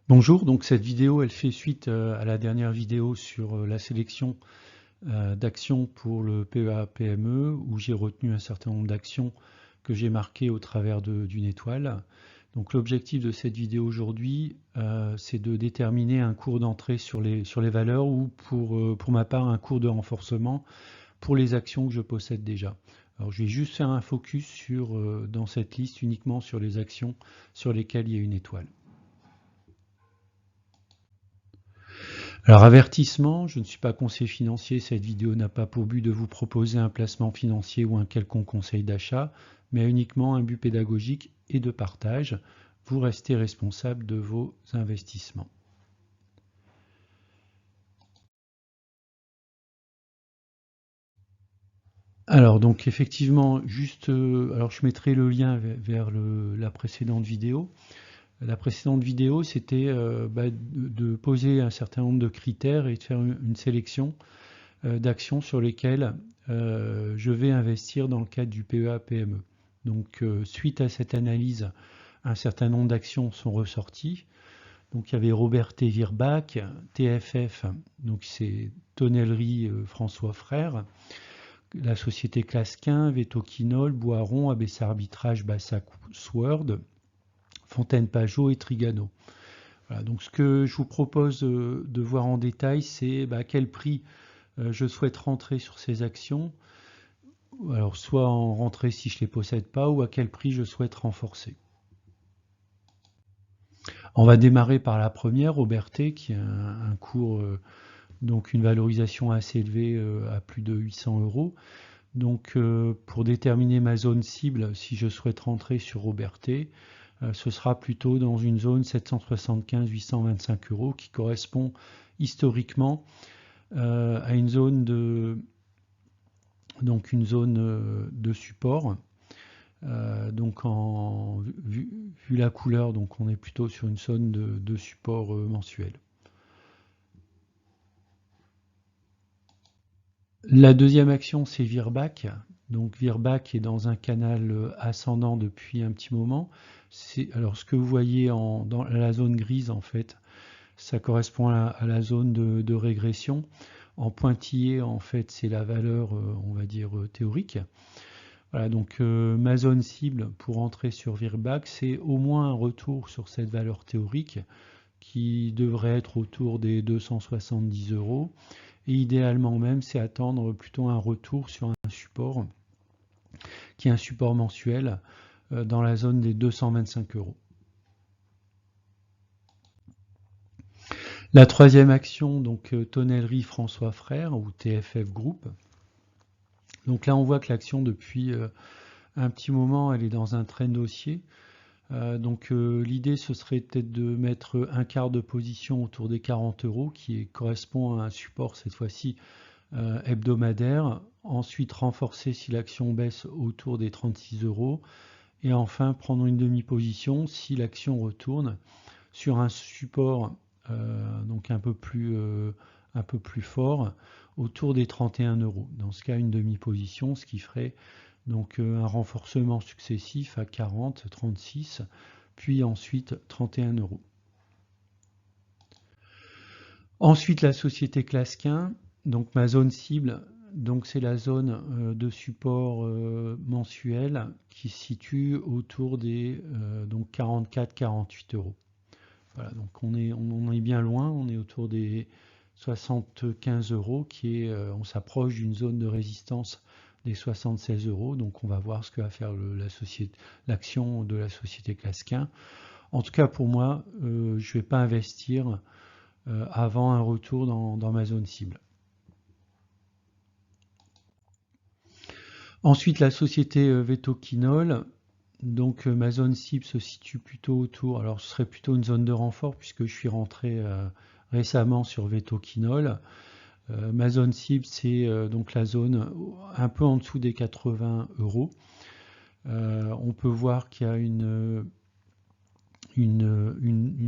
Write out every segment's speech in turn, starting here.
Bonjour, donc cette vidéo elle fait suite à la dernière vidéo sur la sélection d'actions pour le PEA-PME où j'ai retenu un certain nombre d'actions que j'ai marquées au travers d'une étoile. Donc l'objectif de cette vidéo aujourd'hui c'est de déterminer un cours d'entrée sur les valeurs ou pour ma part un cours de renforcement pour les actions que je possède déjà. Alors je vais juste faire un focus dans cette liste uniquement sur les actions sur lesquelles il y a une étoile. Alors avertissement, je ne suis pas conseiller financier, cette vidéo n'a pas pour but de vous proposer un placement financier ou un quelconque conseil d'achat, mais uniquement un but pédagogique et de partage. Vous restez responsable de vos investissements. Alors donc effectivement, alors je mettrai le lien vers la précédente vidéo. La précédente vidéo, c'était de poser un certain nombre de critères et de faire une sélection d'actions sur lesquelles je vais investir dans le cadre du PEA-PME. Donc suite à cette analyse, un certain nombre d'actions sont ressorties. Donc il y avait Robert T. Virbac, TFF, donc c'est Tonnellerie François Frère, la société Clasquin, Vetoquinol, Boiron, ABC Arbitrage, Bassac Sword, Fontaine Pajot et Trigano. Voilà, donc ce que je vous propose de voir en détail, c'est à quel prix je souhaite rentrer sur ces actions, alors soit en rentrer si je ne les possède pas, ou à quel prix je souhaite renforcer. On va démarrer par la première, Robertet, qui a un cours, donc une valorisation assez élevée à plus de 800 euros. Donc pour déterminer ma zone cible, si je souhaite rentrer sur Robertet, ce sera plutôt dans une zone 775-825 euros qui correspond historiquement à une zone de support. Donc vu la couleur, donc on est plutôt sur une zone de support mensuel. La deuxième action, c'est Virbac. Donc Virbac est dans un canal ascendant depuis un petit moment. Alors ce que vous voyez dans la zone grise, en fait, ça correspond à la zone de régression. En pointillé, en fait, c'est la valeur, on va dire, théorique. Voilà, donc ma zone cible pour entrer sur Virbac, c'est au moins un retour sur cette valeur théorique qui devrait être autour des 270 euros. Et idéalement même, c'est attendre plutôt un retour sur un support qui est un support mensuel dans la zone des 225 euros. La troisième action, donc Tonnellerie François Frère ou TFF Group. Donc là, on voit que l'action depuis un petit moment, elle est dans un trend haussier. Donc l'idée, ce serait peut-être de mettre un quart de position autour des 40 euros, qui correspond à un support cette fois-ci hebdomadaire. Ensuite, renforcer si l'action baisse autour des 36 euros. Et enfin, prendre une demi-position si l'action retourne sur un support donc un peu plus fort autour des 31 euros. Dans ce cas, une demi-position, ce qui ferait donc un renforcement successif à 40, 36, puis ensuite 31 euros. Ensuite, la société Clasquin, donc ma zone cible, donc c'est la zone de support mensuel qui se situe autour des donc 44-48 euros. Voilà, donc on est bien loin, on est autour des 75 euros, on s'approche d'une zone de résistance des 76 euros, donc on va voir ce que va faire l'action de la société Clasquin. En tout cas pour moi, je ne vais pas investir avant un retour dans ma zone cible. Ensuite la société Vetoquinol, donc ma zone cible se situe plutôt autour, alors ce serait plutôt une zone de renfort puisque je suis rentré récemment sur Vetoquinol. Ma zone cible, c'est donc la zone un peu en dessous des 80 euros. On peut voir qu'il y a une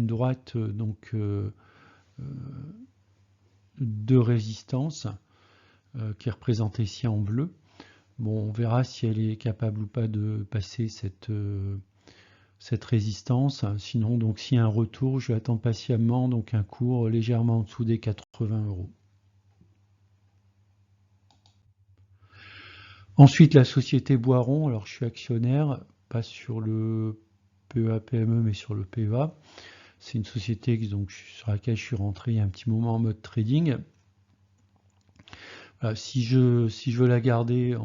droite donc de résistance qui est représentée ici en bleu. Bon, on verra si elle est capable ou pas de passer cette cette résistance. Sinon, donc s'il y a un retour, je vais attendre patiemment, donc un cours légèrement en dessous des 80 euros. Ensuite, la société Boiron, alors je suis actionnaire, pas sur le PEA-PME, mais sur le PEA. C'est une société donc, sur laquelle je suis rentré il y a un petit moment en mode trading. Voilà, si je veux la garder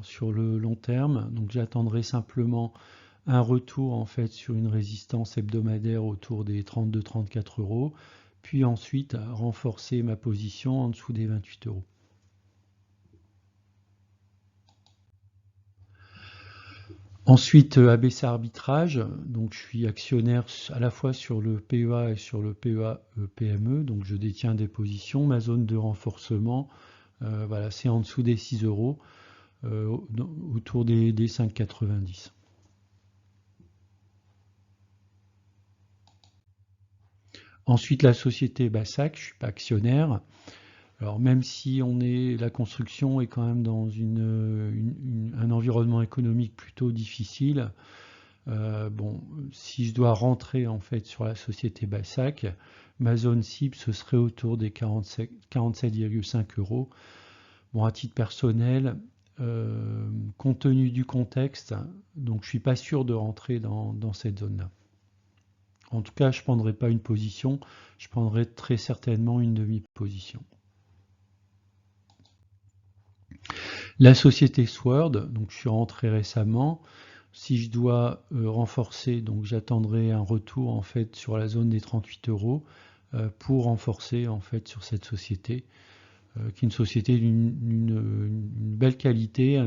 sur le long terme, donc j'attendrai simplement un retour en fait sur une résistance hebdomadaire autour des 32-34 euros, puis ensuite renforcer ma position en dessous des 28 euros. Ensuite, ABC Arbitrage, donc je suis actionnaire à la fois sur le PEA et sur le PEA PME, donc je détiens des positions. Ma zone de renforcement, voilà, c'est en dessous des 6 euros, autour des 5,90. Ensuite, la société Bassac, je ne suis pas actionnaire. Alors même si la construction est quand même dans un environnement économique plutôt difficile, bon, si je dois rentrer en fait sur la société Bassac, ma zone cible ce serait autour des 47,5 euros. Bon, à titre personnel, compte tenu du contexte, donc je suis pas sûr de rentrer dans cette zone-là. En tout cas, je ne prendrai pas une position, je prendrai très certainement une demi-position. La société Sword, donc je suis rentré récemment. Si je dois renforcer, donc j'attendrai un retour en fait sur la zone des 38 euros pour renforcer en fait sur cette société, qui est une société d'une belle qualité,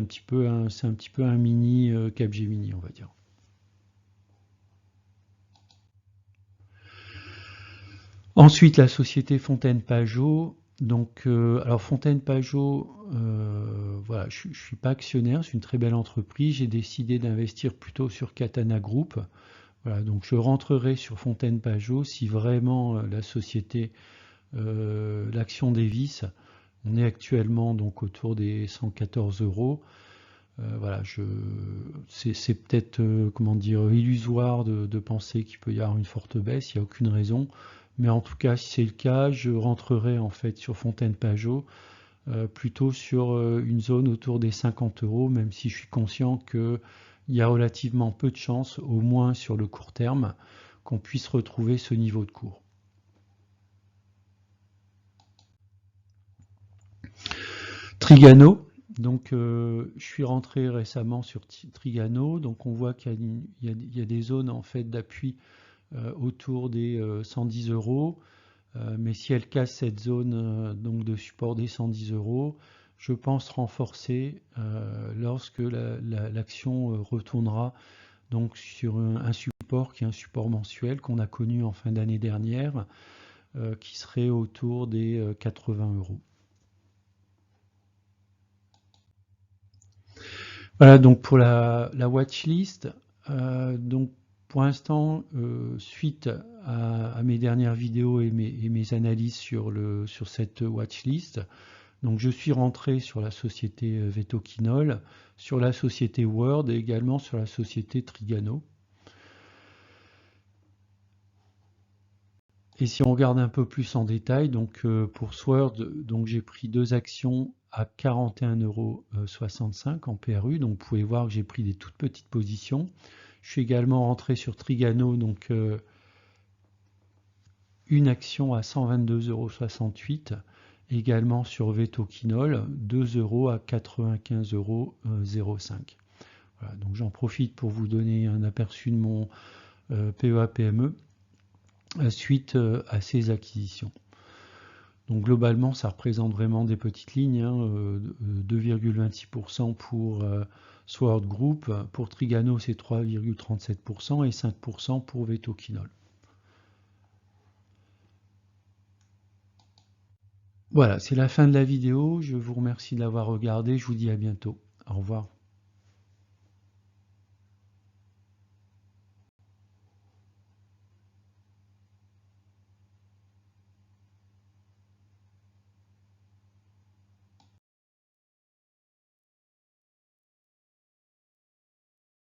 c'est un petit peu un mini Capgemini, on va dire. Ensuite, la société Fontaine-Pajot. Donc, alors Fontaine-Pajot, voilà, je ne suis pas actionnaire, c'est une très belle entreprise. J'ai décidé d'investir plutôt sur Katana Group. Voilà, donc je rentrerai sur Fontaine-Pajot si vraiment la société, l'action Davis, on est actuellement donc autour des 114 euros. Voilà, c'est peut-être comment dire illusoire de penser qu'il peut y avoir une forte baisse, il n'y a aucune raison. Mais en tout cas, si c'est le cas, je rentrerai en fait sur Fontaine-Pajot plutôt sur une zone autour des 50 euros, même si je suis conscient qu'il y a relativement peu de chances, au moins sur le court terme, qu'on puisse retrouver ce niveau de cours. Trigano, donc je suis rentré récemment sur Trigano, donc on voit qu'il y a des zones en fait d'appui autour des 110 euros. Mais si elle casse cette zone donc de support des 110 euros, je pense renforcer lorsque l'action retournera donc sur un support qui est un support mensuel qu'on a connu en fin d'année dernière, qui serait autour des 80 euros. Voilà donc pour la watchlist. Donc pour l'instant, suite à mes dernières vidéos et mes analyses sur cette watchlist, donc je suis rentré sur la société Vetoquinol, sur la société Word et également sur la société Trigano. Et si on regarde un peu plus en détail, donc pour Sword, donc j'ai pris deux actions à 41,65 euros en PRU, donc vous pouvez voir que j'ai pris des toutes petites positions. Je suis également rentré sur Trigano, donc une action à 122,68 euros. Également sur Vetoquinol, 2 euros à 95,05 euros. Voilà, donc j'en profite pour vous donner un aperçu de mon PEA-PME suite à ces acquisitions. Donc globalement, ça représente vraiment des petites lignes, 2,26% pour Sword Group, pour Trigano c'est 3,37% et 5% pour Vetoquinol. Voilà, c'est la fin de la vidéo. Je vous remercie de l'avoir regardé. Je vous dis à bientôt. Au revoir.